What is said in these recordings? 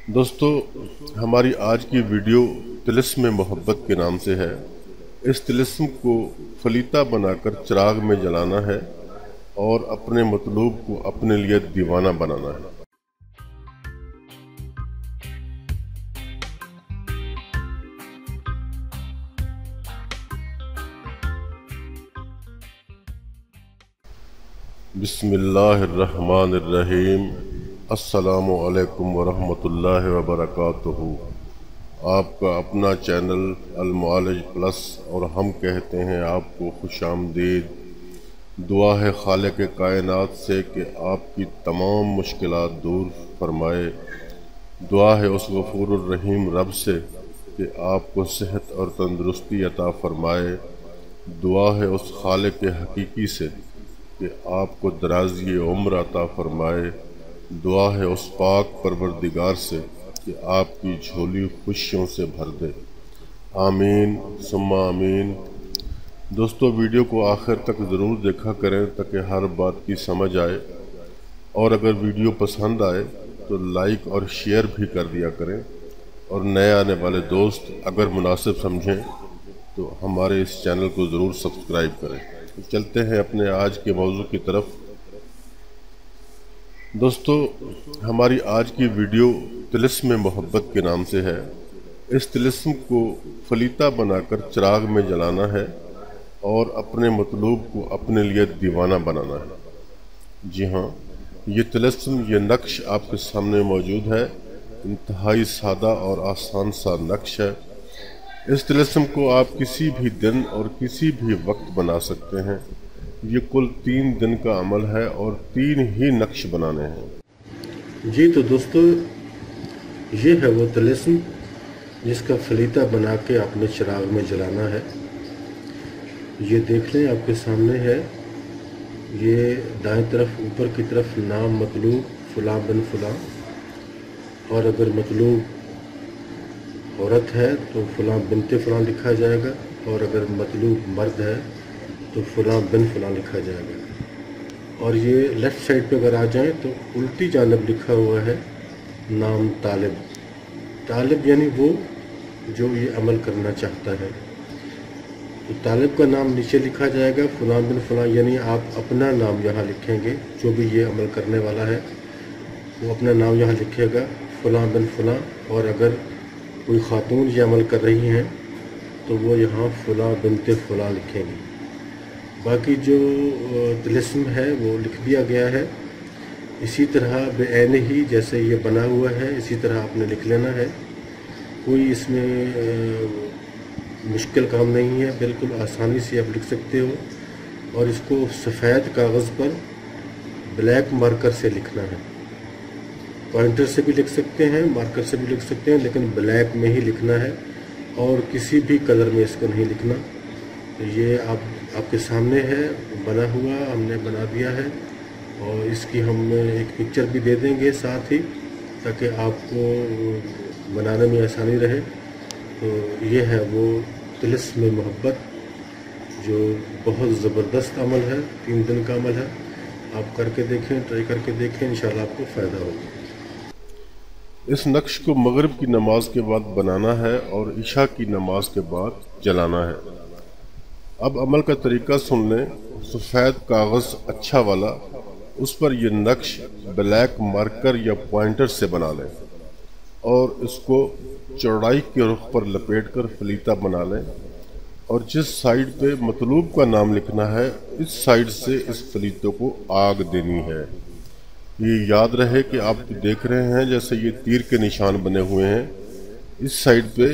दोस्तों, हमारी आज की वीडियो तिलिस्म मोहब्बत के नाम से है। इस तिलिस्म को फलीता बनाकर चिराग में जलाना है और अपने मतलूब को अपने लिए दीवाना बनाना है। बिस्मिल्लाहिर्रहमानिर्रहीम। अस्सलामु अलैकुम वरहमतुल्लाहि वबरकातुहू। आपका अपना चैनल अल-मुआलिज प्लस और हम कहते हैं आपको खुशामदीद। दुआ है खालिक कायनात से कि आपकी तमाम मुश्किलात दूर फरमाए। दुआ है उस गफूरुर रहीम रब से कि आपको सेहत और तंदुरुस्ती अता फरमाए। दुआ है उस खालिक हकीकी से कि आपको दराज़ी उम्र अता फरमाए। दुआ है उस पाक परवरदिगार से कि आपकी झोली खुशियों से भर दे। आमीन सुम्मा आमीन। दोस्तों, वीडियो को आखिर तक ज़रूर देखा करें ताकि हर बात की समझ आए, और अगर वीडियो पसंद आए तो लाइक और शेयर भी कर दिया करें, और नए आने वाले दोस्त अगर मुनासिब समझें तो हमारे इस चैनल को ज़रूर सब्सक्राइब करें। चलते हैं अपने आज के मौजू की तरफ। दोस्तों, हमारी आज की वीडियो तिलिस्म मोहब्बत के नाम से है। इस तिलिस्म को फलीता बनाकर चिराग में जलाना है और अपने मतलूब को अपने लिए दीवाना बनाना है। जी हाँ, ये तिलिस्म, ये नक्श आपके सामने मौजूद है। इंतहाई सादा और आसान सा नक्श है। इस तिलिस्म को आप किसी भी दिन और किसी भी वक्त बना सकते हैं। ये कुल 3 दिन का अमल है और 3 ही नक्श बनाने हैं। जी तो दोस्तों, ये है वो तिलिस्म जिसका फलीता बना के आपने चिराग में जलाना है। ये देख लें, आपके सामने है। ये दाएं तरफ ऊपर की तरफ नाम मतलूब फ़लाँ बिन फ़लाँ, और अगर मतलूब औरत है तो फ़लाँ बिनते फ़लाँ लिखा जाएगा, और अगर मतलूब मर्द है तो फ़लाँ बिन फ़लाँ लिखा जाएगा। और ये लेफ़्ट साइड पे अगर आ जाएं तो उल्टी जानब लिखा हुआ है नाम तालिब। तालिब यानी वो जो ये अमल करना चाहता है। तो तालिब का नाम नीचे लिखा जाएगा, फ़लाँ बिन फ़लाँ, यानी आप अपना नाम यहाँ लिखेंगे। जो भी ये अमल करने वाला है वो अपना नाम यहाँ लिखेगा, फ़लाँ बिन फ़लाँ। और अगर कोई ख़ातून ये अमल कर रही हैं तो वो यहाँ फ़लाँ बिनते फ़लाँ लिखेंगी। बाकी जो तिलिस्म है वो लिख दिया गया है। इसी तरह बेऐन ही जैसे ये बना हुआ है इसी तरह आपने लिख लेना है। कोई इसमें मुश्किल काम नहीं है, बिल्कुल आसानी से आप लिख सकते हो। और इसको सफ़ेद कागज़ पर ब्लैक मार्कर से लिखना है। पॉइंटर से भी लिख सकते हैं, मार्कर से भी लिख सकते हैं, लेकिन ब्लैक में ही लिखना है और किसी भी कलर में इसको नहीं लिखना। तो ये आपके सामने है बना हुआ, हमने बना दिया है। और इसकी हम एक पिक्चर भी दे देंगे साथ ही, ताकि आपको बनाने में आसानी रहे। तो ये है वो तिलिस्म मोहब्बत, जो बहुत ज़बरदस्त अमल है। 3 दिन का अमल है। आप करके देखें, ट्राई करके देखें, इंशाल्लाह आपको फ़ायदा होगा। इस नक्श को मगरिब की नमाज के बाद बनाना है और इशा की नमाज के बाद जलाना है। अब अमल का तरीका सुन लें। सफ़ेद कागज़ अच्छा वाला, उस पर यह नक्श ब्लैक मार्कर या पॉइंटर से बना लें और इसको चौड़ाई के रुख पर लपेट कर फलीता बना लें। और जिस साइड पे मतलूब का नाम लिखना है, इस साइड से इस फलीते को आग देनी है। ये याद रहे कि आप देख रहे हैं जैसे ये तीर के निशान बने हुए हैं। इस साइड पे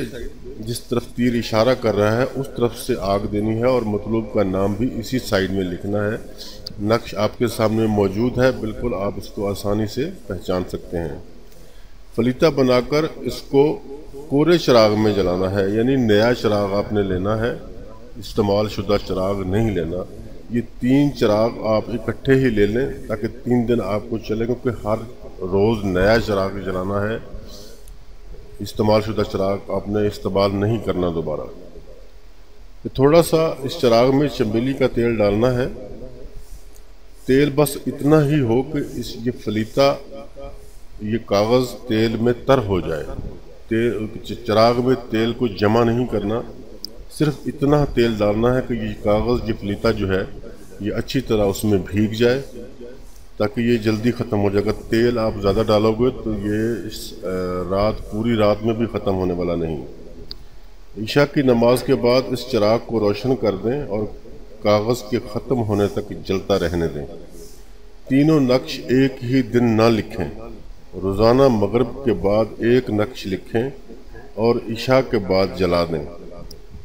जिस तरफ तीर इशारा कर रहा है उस तरफ से आग देनी है, और मतलूब का नाम भी इसी साइड में लिखना है। नक्श आपके सामने मौजूद है, बिल्कुल आप इसको आसानी से पहचान सकते हैं। फलीता बनाकर इसको कोरे चिराग में जलाना है, यानी नया चिराग आपने लेना है, इस्तेमाल शुदा चिराग नहीं लेना। ये 3 चिराग आप इकट्ठे ही ले लें ताकि 3 दिन आपको चले, क्योंकि हर रोज़ नया चिराग जलाना है। इस्तेमाल शुदा चिराग आपने इस्तेमाल नहीं करना दोबारा। तो थोड़ा सा इस चिराग में चमेली का तेल डालना है। तेल बस इतना ही हो कि ये फलीता ये कागज़ तेल में तर हो जाए। चिराग में तेल को जमा नहीं करना, सिर्फ इतना तेल डालना है कि ये कागज़, ये फलीता जो है ये अच्छी तरह उसमें भीग जाए, ताकि ये जल्दी ख़त्म हो जाएगा। तेल आप ज़्यादा डालोगे तो ये पूरी रात में भी ख़त्म होने वाला नहीं। ईशा की नमाज के बाद इस चिराग को रोशन कर दें और कागज़ के ख़त्म होने तक जलता रहने दें। तीनों नक्श एक ही दिन ना लिखें। रोज़ाना मगरिब के बाद एक नक्श लिखें और ईशा के बाद जला दें।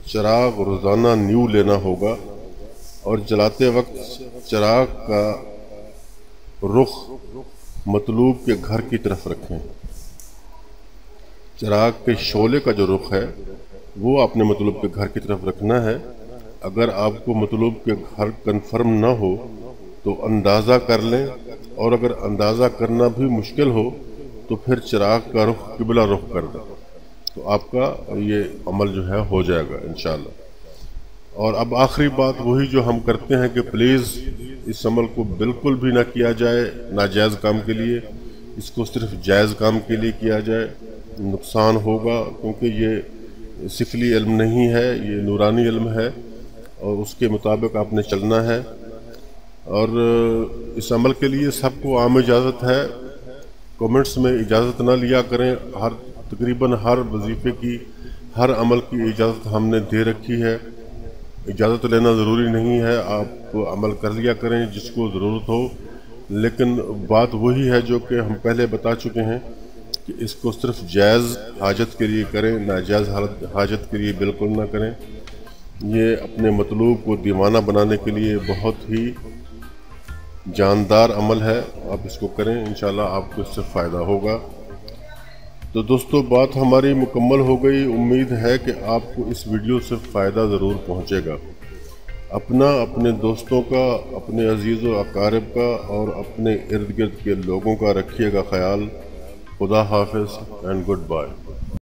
चिराग रोज़ाना न्यू लेना होगा और जलाते वक्त चिराग का रुख मतलूब के घर की तरफ रखें। चिराग के शोले का जो रुख है वो आपने मतलूब के घर की तरफ रखना है। अगर आपको मतलूब के घर कंफर्म ना हो तो अंदाज़ा कर लें, और अगर अंदाज़ा करना भी मुश्किल हो तो फिर चिराग का रुख किबला रुख कर दें, तो आपका ये अमल जो है हो जाएगा इंशाअल्लाह। और अब आखिरी बात वही जो हम करते हैं कि प्लीज़ इस अमल को बिल्कुल भी ना किया जाए नाजायज़ काम के लिए, इसको सिर्फ जायज़ काम के लिए किया जाए। नुकसान होगा, क्योंकि ये सिफली इल्म नहीं है, ये नूरानी इल्म है और उसके मुताबिक आपने चलना है। और इस अमल के लिए सबको आम इजाज़त है। कमेंट्स में इजाज़त ना लिया करें। तकरीबन हर वजीफ़े की, हर अमल की इजाज़त हमने दे रखी है। इजाज़त लेना ज़रूरी नहीं है, आप अमल कर लिया करें जिसको ज़रूरत हो। लेकिन बात वही है जो कि हम पहले बता चुके हैं कि इसको सिर्फ जायज़ हाजत के लिए करें, नाजायज़ हाजत के लिए बिल्कुल ना करें। ये अपने मतलूब को दीवाना बनाने के लिए बहुत ही जानदार अमल है। आप इसको करें, इंशाल्लाह आपको इससे फ़ायदा होगा। तो दोस्तों, बात हमारी मुकम्मल हो गई। उम्मीद है कि आपको इस वीडियो से फ़ायदा ज़रूर पहुंचेगा। अपना, अपने दोस्तों का, अपने अजीज़ व अकारिब का और अपने इर्द गिर्द के लोगों का रखिएगा ख्याल। खुदा हाफिज़ एंड गुड बाय।